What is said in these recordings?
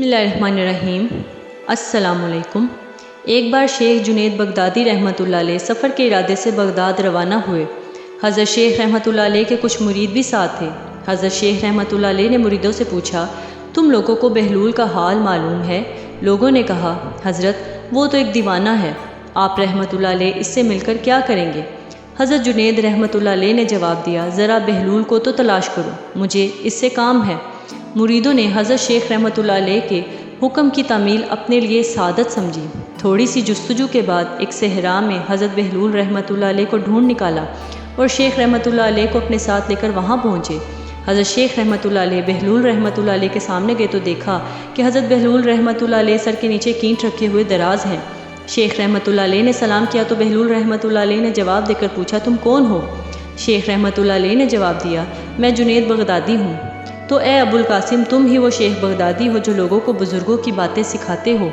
اللہ الرحمن الرحیم۔ السلام علیکم۔ ایک بار شیخ جنید بغدادی رحمۃ اللہ علیہ سفر کے ارادے سے بغداد روانہ ہوئے۔ حضرت شیخ رحمۃ اللہ علیہ کے کچھ مرید بھی ساتھ تھے۔ حضرت شیخ رحمۃ اللہ علیہ نے مریدوں سے پوچھا، تم لوگوں کو بہلول کا حال معلوم ہے؟ لوگوں نے کہا، حضرت وہ تو ایک دیوانہ ہے، آپ رحمۃ اللہ علیہ اس سے مل کر کیا کریں گے؟ حضرت جنید رحمۃ اللہ علیہ نے جواب دیا، ذرا بہلول کو تو تلاش کرو، مجھے اس سے کام ہے۔ مریدوں نے حضرت شیخ رحمۃ اللہ علیہ کے حکم کی تعمیل اپنے لیے سعادت سمجھی۔ تھوڑی سی جستجو کے بعد ایک صحرا میں حضرت بہلول رحمۃ اللہ علیہ کو ڈھونڈ نکالا اور شیخ رحمۃ اللہ علیہ کو اپنے ساتھ لے کر وہاں پہنچے۔ حضرت شیخ رحمۃ اللہ علیہ بہلول رحمۃ اللہ علیہ کے سامنے گئے تو دیکھا کہ حضرت بہلول رحمۃ اللہ علیہ سر کے نیچے کینٹ رکھے ہوئے دراز ہیں۔ شیخ رحمۃ اللہ علیہ نے سلام کیا تو بہلول رحمۃ اللہ علیہ نے جواب دے کر پوچھا، تم کون ہو؟ شیخ رحمۃ اللہ علیہ نے جواب دیا، میں جنید بغدادی ہوں۔ تو اے ابو القاسم، تم ہی وہ شیخ بغدادی ہو جو لوگوں کو بزرگوں کی باتیں سکھاتے ہو؟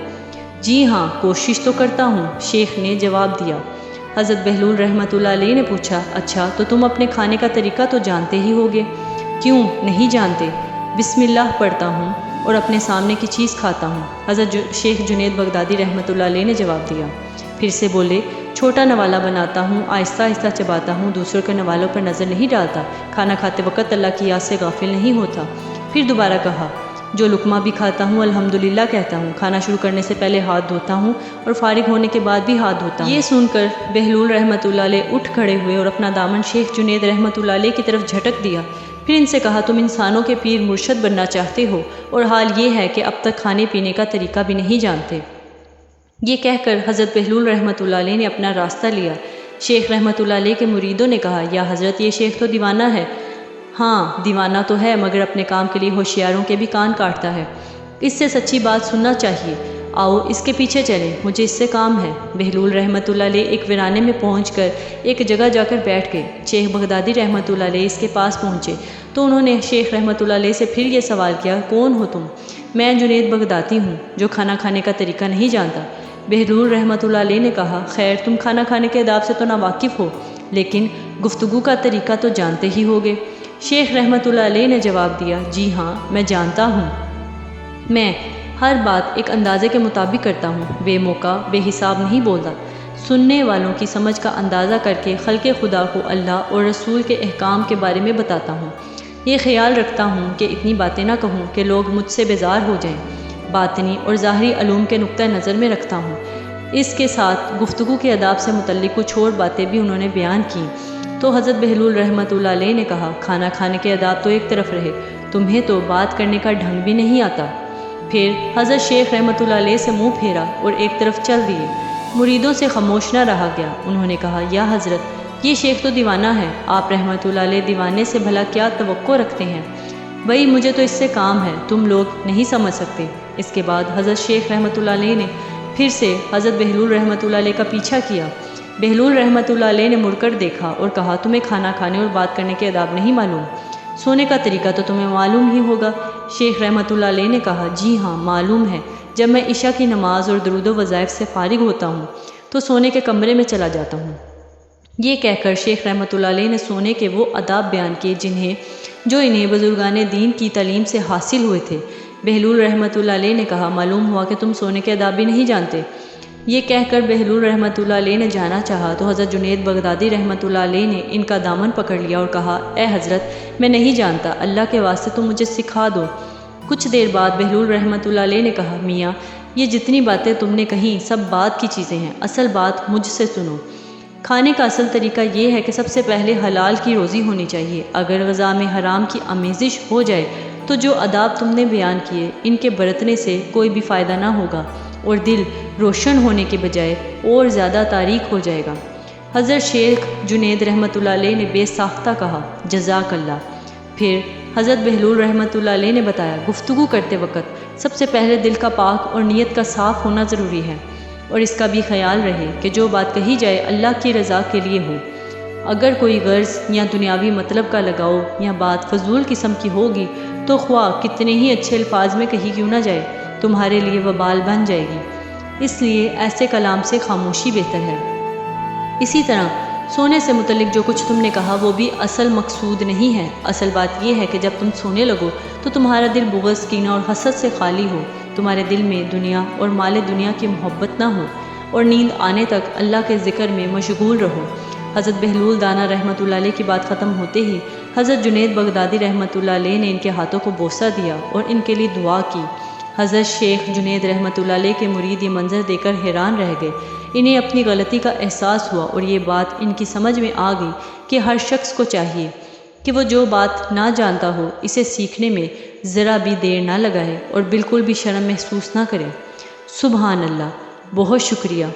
جی ہاں، کوشش تو کرتا ہوں، شیخ نے جواب دیا۔ حضرت بہلول رحمۃ اللہ علیہ نے پوچھا، اچھا تو تم اپنے کھانے کا طریقہ تو جانتے ہی ہوگے؟ کیوں نہیں جانتے؟ بسم اللہ پڑھتا ہوں اور اپنے سامنے کی چیز کھاتا ہوں، حضرت شیخ جنید بغدادی رحمۃ اللہ علیہ نے جواب دیا۔ پھر سے بولے، چھوٹا نوالا بناتا ہوں، آہستہ آہستہ چباتا ہوں، دوسروں کے نوالوں پر نظر نہیں ڈالتا، کھانا کھاتے وقت اللہ کی یاد سے غافل نہیں ہوتا۔ پھر دوبارہ کہا، جو لقمہ بھی کھاتا ہوں الحمدللہ کہتا ہوں، کھانا شروع کرنے سے پہلے ہاتھ دھوتا ہوں اور فارغ ہونے کے بعد بھی ہاتھ دھوتا ہوں۔ یہ سن کر بہلول رحمۃ اللہ علیہ اٹھ کھڑے ہوئے اور اپنا دامن شیخ جنید رحمۃ اللہ علیہ کی طرف جھٹک دیا۔ پھر ان سے کہا، تم انسانوں کے پیر مرشد بننا چاہتے ہو اور حال یہ ہے کہ اب تک کھانے پینے کا طریقہ بھی نہیں جانتے۔ یہ کہہ کر حضرت بہلول رحمۃ اللہ علیہ نے اپنا راستہ لیا۔ شیخ رحمۃ اللہ علیہ کے مریدوں نے کہا، یا حضرت یہ شیخ تو دیوانہ ہے۔ ہاں دیوانہ تو ہے، مگر اپنے کام کے لیے ہوشیاروں کے بھی کان کاٹتا ہے، اس سے سچی بات سننا چاہیے، آؤ اس کے پیچھے چلیں، مجھے اس سے کام ہے۔ بہلول رحمۃ اللہ علیہ ایک ویرانے میں پہنچ کر ایک جگہ جا کر بیٹھ گئے۔ شیخ بغدادی رحمۃ اللہ علیہ اس کے پاس پہنچے تو انہوں نے شیخ رحمۃ اللہ علیہ سے پھر یہ سوال کیا، کون ہو تم؟ میں جنید بغدادی ہوں جو کھانا کھانے کا طریقہ نہیں جانتا۔ بہلول رحمۃ اللہ علیہ نے کہا، خیر تم کھانا کھانے کے آداب سے تو ناواقف ہو، لیکن گفتگو کا طریقہ تو جانتے ہی ہوگے۔ شیخ رحمۃ اللہ علیہ نے جواب دیا، جی ہاں میں جانتا ہوں، میں ہر بات ایک اندازے کے مطابق کرتا ہوں، بے موقع بے حساب نہیں بولتا، سننے والوں کی سمجھ کا اندازہ کر کے خلق خدا کو اللہ اور رسول کے احکام کے بارے میں بتاتا ہوں۔ یہ خیال رکھتا ہوں کہ اتنی باتیں نہ کہوں کہ لوگ مجھ سے بیزار ہو جائیں، باطنی اور ظاہری علوم کے نقطہ نظر میں رکھتا ہوں۔ اس کے ساتھ گفتگو کے آداب سے متعلق کچھ اور باتیں بھی انہوں نے بیان کیں۔ تو حضرت بہلول رحمۃ اللہ علیہ نے کہا، کھانا کھانے کے آداب تو ایک طرف رہے، تمہیں تو بات کرنے کا ڈھنگ بھی نہیں آتا۔ پھر حضرت شیخ رحمۃ اللہ علیہ سے منہ پھیرا اور ایک طرف چل دیے۔ مریدوں سے خاموش نہ رہا گیا۔ انہوں نے کہا، یا حضرت یہ شیخ تو دیوانہ ہے، آپ رحمۃ اللہ علیہ دیوانے سے بھلا کیا توقع رکھتے ہیں؟ بھائی مجھے تو اس سے کام ہے، تم لوگ نہیں سمجھ سکتے۔ اس کے بعد حضرت شیخ رحمۃ اللہ علیہ نے پھر سے حضرت بہلول رحمۃ اللہ علیہ کا پیچھا کیا۔ بہلول رحمۃ اللہ علیہ نے مڑ کر دیکھا اور کہا، تمہیں کھانا کھانے اور بات کرنے کے آداب نہیں معلوم، سونے کا طریقہ تو تمہیں معلوم ہی ہوگا۔ شیخ رحمۃ اللہ علیہ نے کہا، جی ہاں معلوم ہے، جب میں عشاء کی نماز اور درود و وظائف سے فارغ ہوتا ہوں تو سونے کے کمرے میں چلا جاتا ہوں۔ یہ کہہ کر شیخ رحمۃ اللہ علیہ نے سونے کے وہ آداب بیان کیے جو انہیں بزرگان دین کی تعلیم سے حاصل ہوئے تھے۔ بہلول رحمۃ اللہ علیہ نے کہا، معلوم ہوا کہ تم سونے کے آداب بھی نہیں جانتے۔ یہ کہہ کر بہلول رحمۃ اللہ علیہ نے جانا چاہا تو حضرت جنید بغدادی رحمۃ اللہ علیہ نے ان کا دامن پکڑ لیا اور کہا، اے حضرت میں نہیں جانتا، اللہ کے واسطے تم مجھے سکھا دو۔ کچھ دیر بعد بہلول رحمۃ اللہ علیہ نے کہا، میاں یہ جتنی باتیں تم نے کہیں سب بات کی چیزیں ہیں، اصل بات مجھ سے سنو۔ کھانے کا اصل طریقہ یہ ہے کہ سب سے پہلے حلال کی روزی ہونی چاہیے، اگر غذا میں حرام کی آمیزش ہو جائے تو جو آداب تم نے بیان کیے ان کے برتنے سے کوئی بھی فائدہ نہ ہوگا اور دل روشن ہونے کے بجائے اور زیادہ تاریک ہو جائے گا۔ حضرت شیخ جنید رحمۃ اللہ علیہ نے بے ساختہ کہا، جزاک اللہ۔ پھر حضرت بہلول رحمۃ اللہ علیہ نے بتایا، گفتگو کرتے وقت سب سے پہلے دل کا پاک اور نیت کا صاف ہونا ضروری ہے، اور اس کا بھی خیال رہے کہ جو بات کہی جائے اللہ کی رضا کے لیے ہو۔ اگر کوئی غرض یا دنیاوی مطلب کا لگاؤ یا بات فضول قسم کی ہوگی تو خواہ کتنے ہی اچھے الفاظ میں کہی کیوں نہ جائے، تمہارے لیے وبال بن جائے گی۔ اس لیے ایسے کلام سے خاموشی بہتر ہے۔ اسی طرح سونے سے متعلق جو کچھ تم نے کہا وہ بھی اصل مقصود نہیں ہے۔ اصل بات یہ ہے کہ جب تم سونے لگو تو تمہارا دل بغض، کینہ اور حسد سے خالی ہو، تمہارے دل میں دنیا اور مال دنیا کی محبت نہ ہو اور نیند آنے تک اللہ کے ذکر میں مشغول رہو۔ حضرت بہلول دانا رحمۃ اللہ علیہ کی بات ختم ہوتے ہی حضرت جنید بغدادی رحمۃ اللہ علیہ نے ان کے ہاتھوں کو بوسہ دیا اور ان کے لیے دعا کی۔ حضرت شیخ جنید رحمۃ اللہ علیہ کے مرید یہ منظر دیکھ کر حیران رہ گئے۔ انہیں اپنی غلطی کا احساس ہوا اور یہ بات ان کی سمجھ میں آ گئی کہ ہر شخص کو چاہیے کہ وہ جو بات نہ جانتا ہو اسے سیکھنے میں ذرا بھی دیر نہ لگائے اور بالکل بھی شرم محسوس نہ کرے۔ سبحان اللہ، بہت شکریہ۔